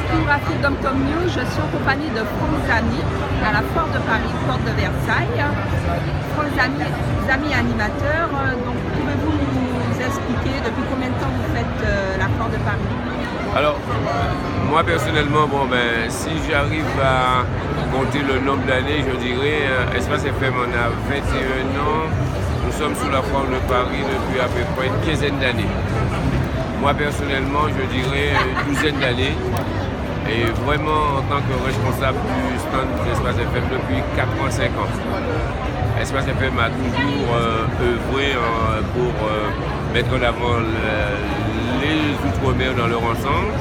Cartographie Dom-Tom News, je suis en compagnie de Franck Zamy à la Foire de Paris, porte de Versailles. Franck Zamy, animateur, donc pouvez-vous nous expliquer depuis combien de temps vous faites la Foire de Paris? Alors, moi personnellement, si j'arrive à compter le nombre d'années, je dirais, Espace FM, on a 21 ans, nous sommes sous la Foire de Paris depuis à peu près une quinzaine d'années. Moi personnellement, je dirais une douzaine d'années. Et vraiment, en tant que responsable du stand d'Espace FM depuis 4 ans, 5 ans. Espace FM a toujours œuvré pour mettre en avant les Outre-mer dans leur ensemble.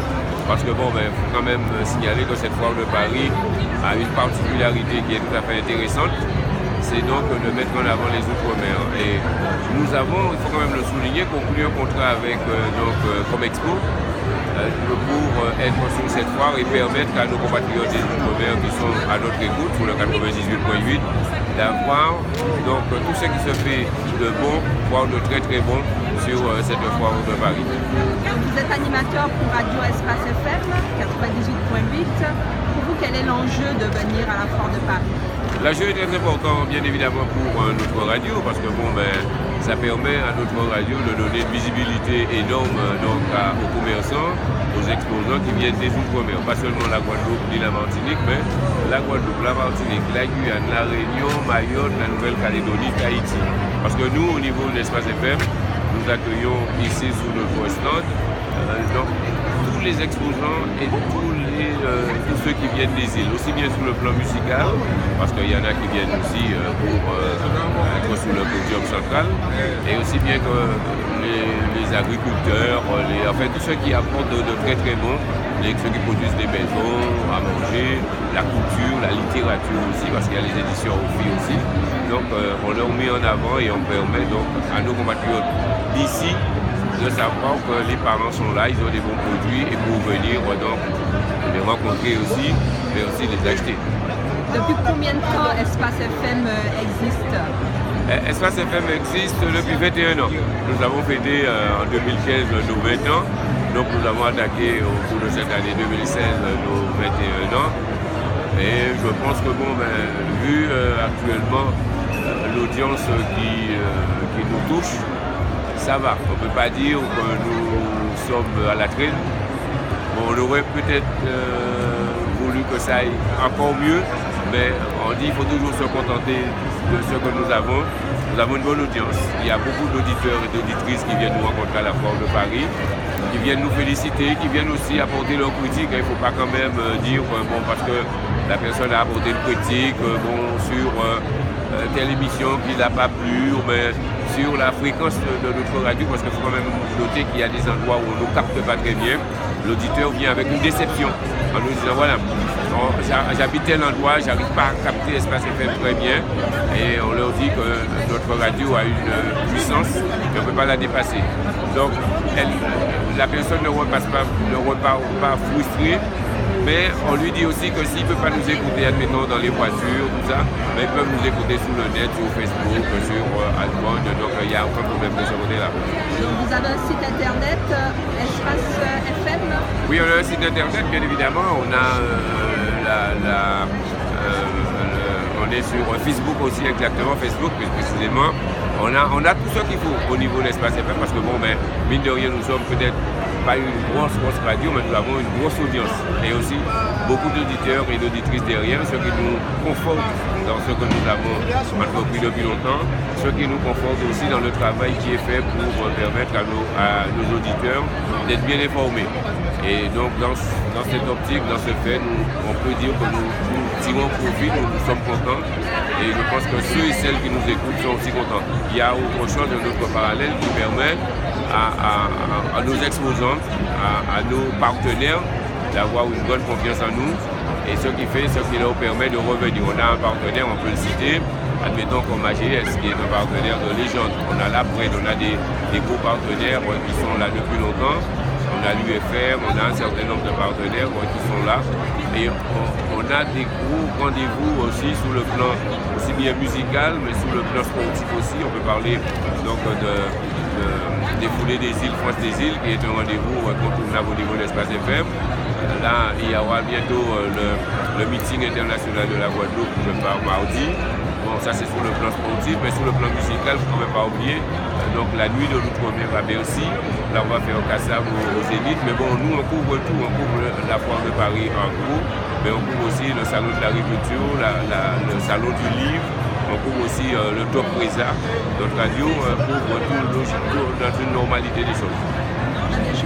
Parce que il faut quand même signaler que cette foire de Paris a une particularité qui est tout à fait intéressante. C'est donc de mettre en avant les Outre-mer. Et nous avons, il faut quand même le souligner, conclu un contrat avec Comexpo pour être sur cette foire et permettre à nos compatriotes des Outre-mer qui sont à notre écoute, sur le 98.8, d'avoir donc tout ce qui se fait de bon, voire de très très bon sur cette foire de Paris. Vous êtes animateur pour Radio Espace FM 98.8. Pour vous, quel est l'enjeu de venir à la foire de Paris? L'enjeu est très important, bien évidemment, pour notre radio, parce que ça permet à notre radio de donner une visibilité énorme aux commerçants, aux exposants qui viennent des Outre-mer, pas seulement la Guadeloupe ni la Martinique, mais la Guadeloupe, la Martinique, la Guyane, la Réunion, Mayotte, la Nouvelle-Calédonie, Tahiti. Parce que nous, au niveau de l'Espace FM, nous accueillons ici sous notre stand tous les exposants et tous ceux qui viennent des îles, aussi bien sur le plan musical, parce qu'il y en a qui viennent aussi pour être sur le podium central, et aussi bien que les agriculteurs, tous ceux qui apportent de très très bon, ceux qui produisent des maisons à manger, la couture, la littérature aussi, parce qu'il y a les éditions aux filles aussi. Donc on leur met en avant et on permet donc à nos compatriotes d'ici de savoir que les parents sont là, ils ont des bons produits et pour venir les rencontrer aussi, mais aussi les acheter. Depuis combien de temps Espace FM existe? Espace FM existe depuis 21 ans. Nous avons fêté en 2015 nos 20 ans, donc nous avons attaqué au cours de cette année 2016 nos 21 ans. Et je pense que vu actuellement l'audience qui nous touche, ça va. On ne peut pas dire que nous sommes à la traîne. On aurait peut-être voulu que ça aille encore mieux, mais on dit qu'il faut toujours se contenter de ce que nous avons. Nous avons une bonne audience. Il y a beaucoup d'auditeurs et d'auditrices qui viennent nous rencontrer à la Foire de Paris, qui viennent nous féliciter, qui viennent aussi apporter leurs critiques. Il ne faut pas quand même dire parce que la personne a apporté une critique sur telle émission qui n'a pas plu, mais sur la fréquence de notre radio, parce qu'il faut quand même noter qu'il y a des endroits où on ne capte pas très bien. L'auditeur vient avec une déception en nous disant voilà, j'habite tel endroit, j'arrive pas à capter Espace FM très bien, et on leur dit que notre radio a une puissance et on ne peut pas la dépasser. Donc la personne ne repart pas frustrée, mais on lui dit aussi que s'il ne peut pas nous écouter, admettons dans les voitures, tout ça, ils peuvent nous écouter sur le net, sur Facebook, sur Alphone, donc il n'y a aucun problème de ce côté-là. Donc vous avez un site internet, Espace FM? Oui, on a un site internet, bien évidemment. On a on est sur Facebook aussi, exactement, Facebook plus précisément. On a tout ce qu'il faut au niveau de l'Espace FM, parce que mine de rien, nous sommes peut-être pas une grosse radio, mais nous avons une grosse audience. Et aussi beaucoup d'auditeurs et d'auditrices derrière, ce qui nous conforte dans ce que nous avons entrepris depuis longtemps, ce qui nous conforte aussi dans le travail qui est fait pour permettre à nos auditeurs d'être bien informés. Et donc dans cette optique, dans ce fait, on peut dire que nous tirons profit, nous sommes contents. Et je pense que ceux et celles qui nous écoutent sont aussi contents. Il y a autre chose, un autre parallèle qui permet à nos exposants, à nos partenaires d'avoir une bonne confiance en nous, et ce qui leur permet de revenir. On a un partenaire, on peut le citer, admettons comme AGS, qui est un partenaire de légende. On a l'Après, on a des gros partenaires qui sont là depuis longtemps. On a l'UFR, on a un certain nombre de partenaires qui sont là. Et on a des gros rendez-vous aussi sur le plan aussi bien musical, mais sur le plan sportif aussi. On peut parler donc des foulées des îles, France des îles, qui est un rendez-vous incontournable au niveau de l'Espace FM. Là, il y aura bientôt le meeting international de la Guadeloupe, je pars mardi. Bon, ça c'est sur le plan sportif, mais sur le plan musical, il ne faut quand même pas oublier. Donc la nuit de l'outre-mer à Bercy, là on va faire un Kassam au Zénith. Mais bon, nous on couvre tout, on couvre la foire de Paris en gros, mais on couvre aussi le salon de l'agriculture, le salon du livre, on couvre aussi le Top Presa. Notre radio couvre tout dans une normalité des choses. Merci.